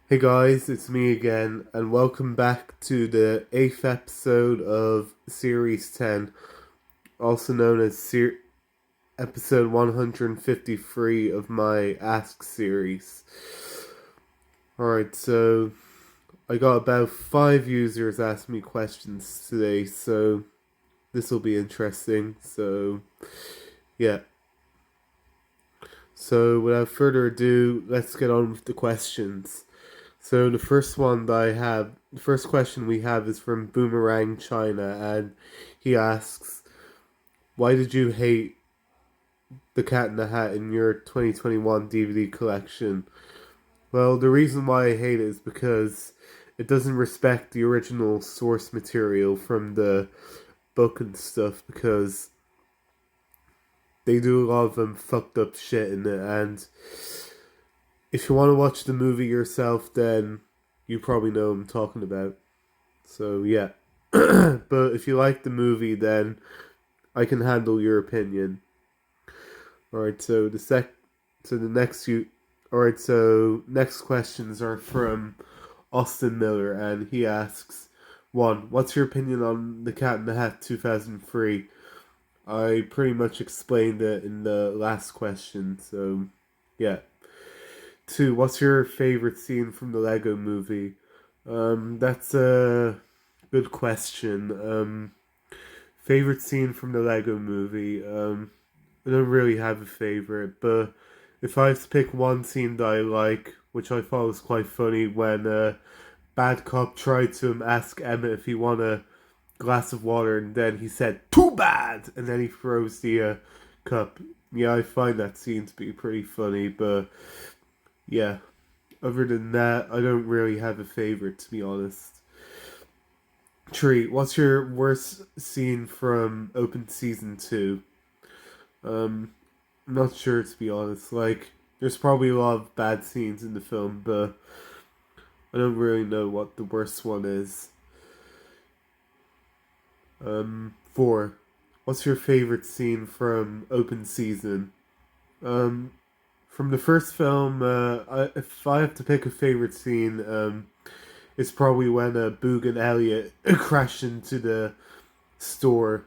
Hey guys, it's me again, and welcome back to the 8th episode of Series 10, also known as episode 153 of my Ask series. Alright, so I got about 5 users ask me questions today, so this will be interesting. So, yeah. So, without further ado, let's get on with the questions. So the first question we have is from Boomerang China, and he asks, "Why did you hate the Cat in the Hat in your 2021 DVD collection?" Well, the reason why I hate it is because it doesn't respect the original source material from the book and stuff. Because they do a lot of fucked up shit in it, and if you want to watch the movie yourself, then you probably know what I'm talking about. So yeah. But if you like the movie, then I can handle your opinion. All right. So the next you. All right. So next questions are from Austin Miller, and he asks, one, what's your opinion on the Cat in the Hat 2003? I pretty much explained it in the last question. So yeah. Two, what's your favorite scene from the Lego Movie? That's a good question. Favorite scene from the Lego Movie. I don't really have a favorite, but if I have to pick one scene that I like, which I thought was quite funny, when Bad Cop tried to ask Emmett if he want a glass of water, and then he said "too bad," and then he throws the cup. Yeah, I find that scene to be pretty funny, but yeah. Other than that, I don't really have a favorite, to be honest. Tree, what's your worst scene from Open Season 2? Um, I'm not sure, to be honest. Like, there's probably a lot of bad scenes in the film, but I don't really know what the worst one is. Four, what's your favorite scene from Open Season? Um, from the first film, if I have to pick a favorite scene, it's probably when Boog and Elliot crash into the store.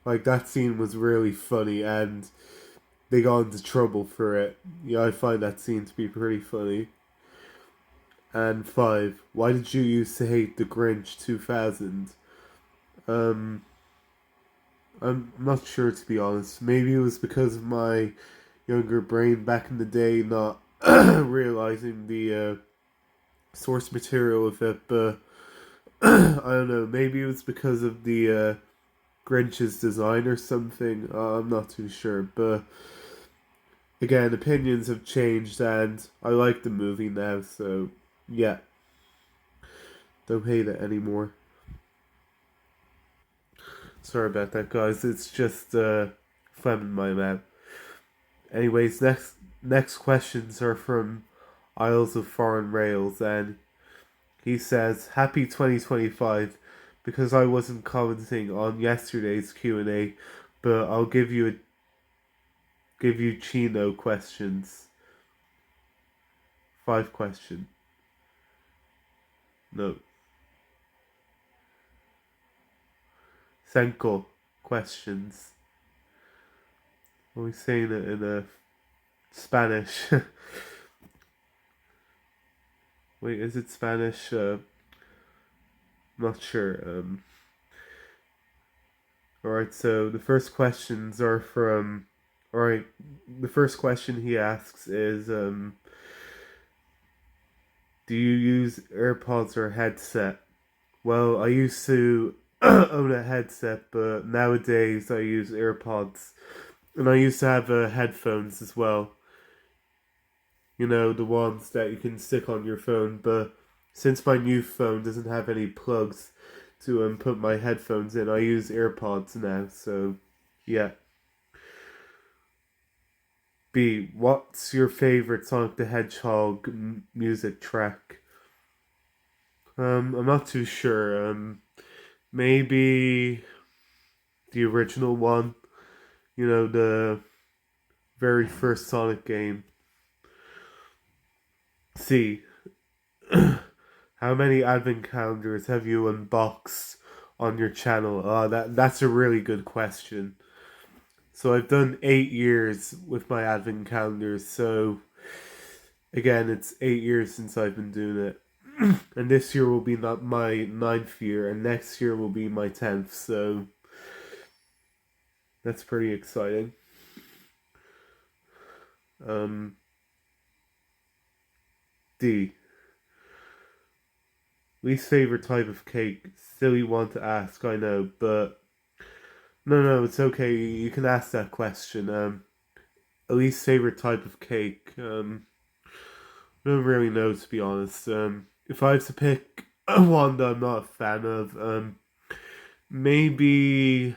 Like, that scene was really funny, and they got into trouble for it. Yeah, I find that scene to be pretty funny. And five, why did you used to hate the Grinch 2000? Um, I'm not sure, to be honest. Maybe it was because of my younger brain back in the day not realizing the source material of it, but I don't know. Maybe it was because of the Grinch's design or something. I'm not too sure, but again, opinions have changed, and I like the movie now. So yeah, don't hate it anymore. Sorry about that, guys. It's just phlegm in my mouth. Anyways, next questions are from Isles of Foreign Rails, and he says, "Happy 2025." Because I wasn't commenting on yesterday's Q&A, but I'll give you Chino questions. 5 question. No, Senko questions. Are we saying it in Spanish? Wait, is it Spanish? Not sure. Alright, so the first questions are from. Alright, the first question he asks is do you use AirPods or headset? Well, I used to own a headset, but nowadays I use AirPods. And I used to have headphones as well. You know, the ones that you can stick on your phone, but since my new phone doesn't have any plugs to put my headphones in, I use AirPods now, so yeah. B, what's your favorite Sonic the Hedgehog music track? I'm not too sure. Maybe the original one, you know, the very first Sonic game. C, How many advent calendars have you unboxed on your channel? That's a really good question. So I've done 8 years with my advent calendars. So again, it's 8 years since I've been doing it. And this year will be not my ninth year, and next year will be my 10th. So that's pretty exciting. Um, D. Least favorite type of cake. Silly one to ask, I know, but no, it's okay. You can ask that question. A least favorite type of cake. I don't really know, to be honest. If I had to pick one that I'm not a fan of, maybe.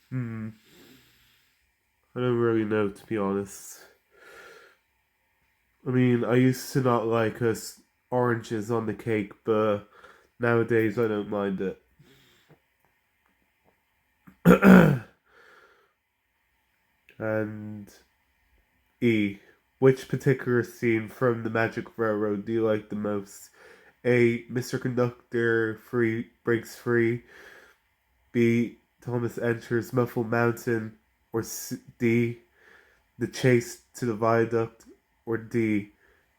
Hmm. I don't really know, to be honest. I mean, I used to not like us oranges on the cake, but nowadays I don't mind it. And E. Which particular scene from the Magic Railroad do you like the most? A. Mr. Conductor breaks free. B. Thomas enters Muffle Mountain. Or D. The chase to the viaduct. Or D.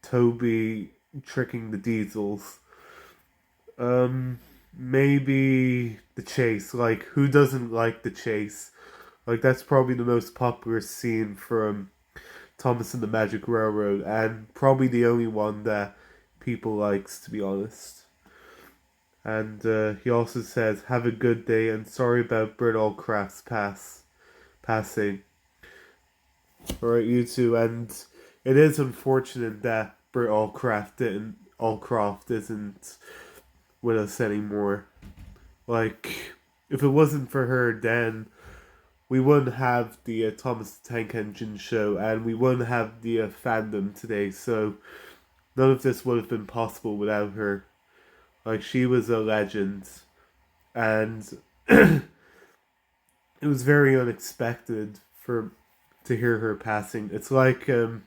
Toby tricking the Diesels. Um, Maybe the chase. Like, who doesn't like the chase? Like, that's probably the most popular scene from Thomas and the Magic Railroad, and probably the only one that people likes, to be honest. And he also says, "Have a good day, and sorry about Bert Allcraft's passing." All right, you too. And it is unfortunate that Bert Allcroft isn't with us anymore. Like, if it wasn't for her, then we wouldn't have the Thomas the Tank Engine show, and we wouldn't have the fandom today. So none of this would have been possible without her. Like, she was a legend, and it was very unexpected for to hear her passing. It's like I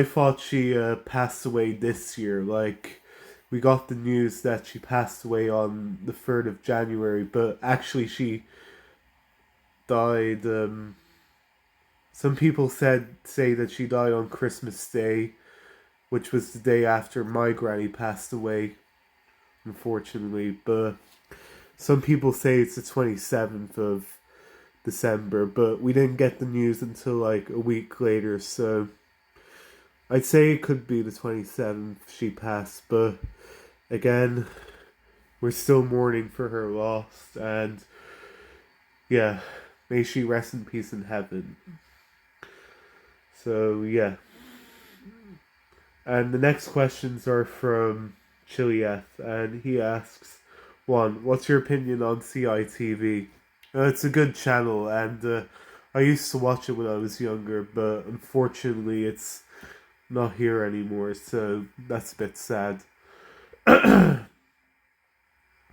thought she passed away this year. Like, we got the news that she passed away on the 3rd of January, but actually she died. Some people say that she died on Christmas Day, which was the day after my granny passed away, unfortunately. But some people say it's the 27th of December, but we didn't get the news until like a week later, so I'd say it could be the 27th she passed, but again, we're still mourning for her loss, and yeah, may she rest in peace in heaven. So yeah. And the next questions are from Chili F, and he asks, one, what's your opinion on CITV? It's a good channel, and I used to watch it when I was younger, but unfortunately it's not here anymore, so that's a bit sad.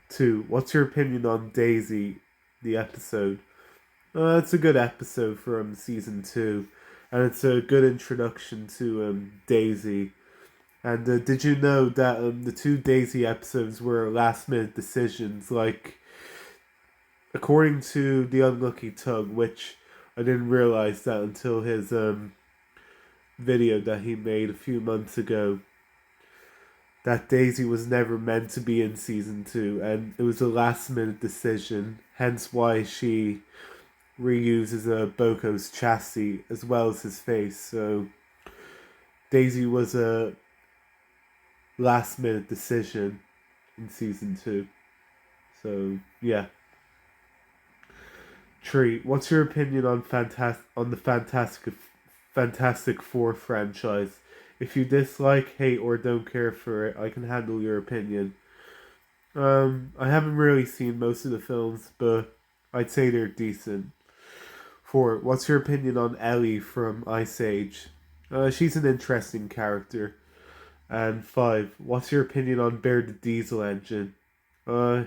Two, what's your opinion on Daisy, the episode? It's a good episode from season 2, and it's a good introduction to Daisy. And did you know that the two Daisy episodes were last minute decisions? Like, according to The Unlucky Tug, which I didn't realize that until his video that he made a few months ago, that Daisy was never meant to be in season 2, and it was a last minute decision, hence why she reuses Boko's chassis as well as his face. So Daisy was a last minute decision in season 2. So yeah. Tree, what's your opinion on the Fantastic Four franchise? If you dislike, hate, or don't care for it, I can handle your opinion. I haven't really seen most of the films, but I'd say they're decent. 4. What's your opinion on Ellie from Ice Age? She's an interesting character. And 5. What's your opinion on Bear the Diesel Engine? Uh,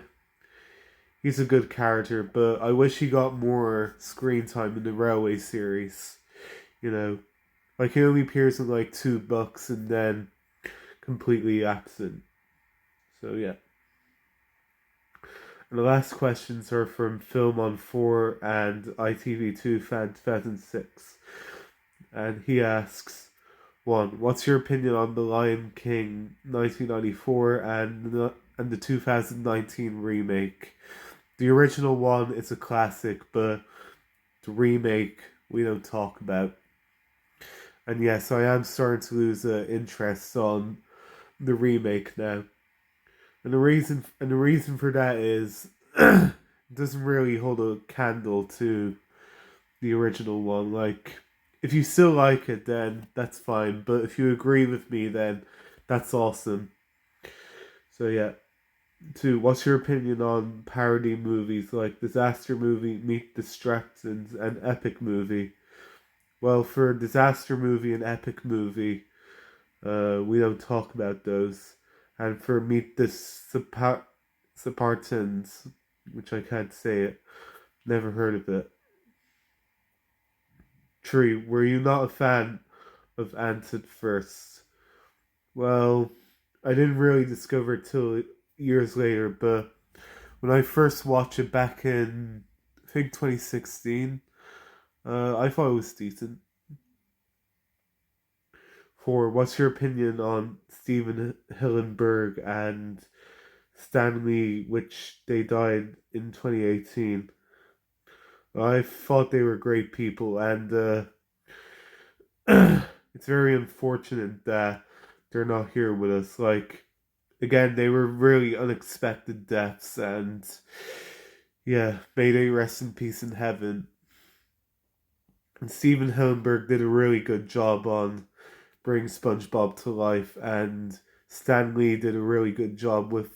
he's a good character, but I wish he got more screen time in the Railway series. You know, Like he only appears in like 2 books and then completely absent. So yeah. And the last questions are from Film on 4 and ITV2 Fan 2006. And he asks, 1. What's your opinion on The Lion King 1994 and the 2019 remake? The original one is a classic, but the remake we don't talk about. And yes, I am starting to lose interest on the remake now. And the reason for that is it doesn't really hold a candle to the original one. Like, if you still like it, then that's fine. But if you agree with me, then that's awesome. So yeah. 2. What's your opinion on parody movies like Disaster Movie, Meet Distractions, and Epic Movie? Well, for Disaster Movie and Epic Movie, we don't talk about those. And for Meet the Spartans, which I can't say it, never heard of it. 3. Were you not a fan of Ants at first? Well, I didn't really discover it till years later, but when I first watched it back in, I think 2016, I thought it was decent. 4. What's your opinion on Steven Hillenberg and Stanley, which they died in 2018? I thought they were great people, and it's very unfortunate that they're not here with us. Like, again, they were really unexpected deaths, and yeah, may they rest in peace in heaven. And Steven Hillenberg did a really good job on bringing SpongeBob to life, and Stan Lee did a really good job with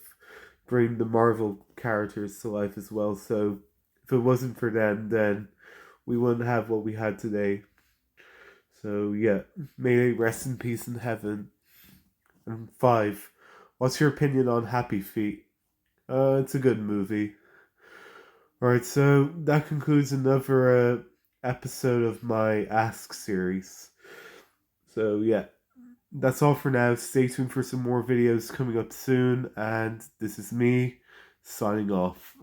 bringing the Marvel characters to life as well. So if it wasn't for them, then we wouldn't have what we had today. So yeah, may they rest in peace in heaven. And 5. What's your opinion on Happy Feet? It's a good movie. Alright, so that concludes another episode of my Ask series. So yeah, that's all for now. Stay tuned for some more videos coming up soon, and this is me signing off.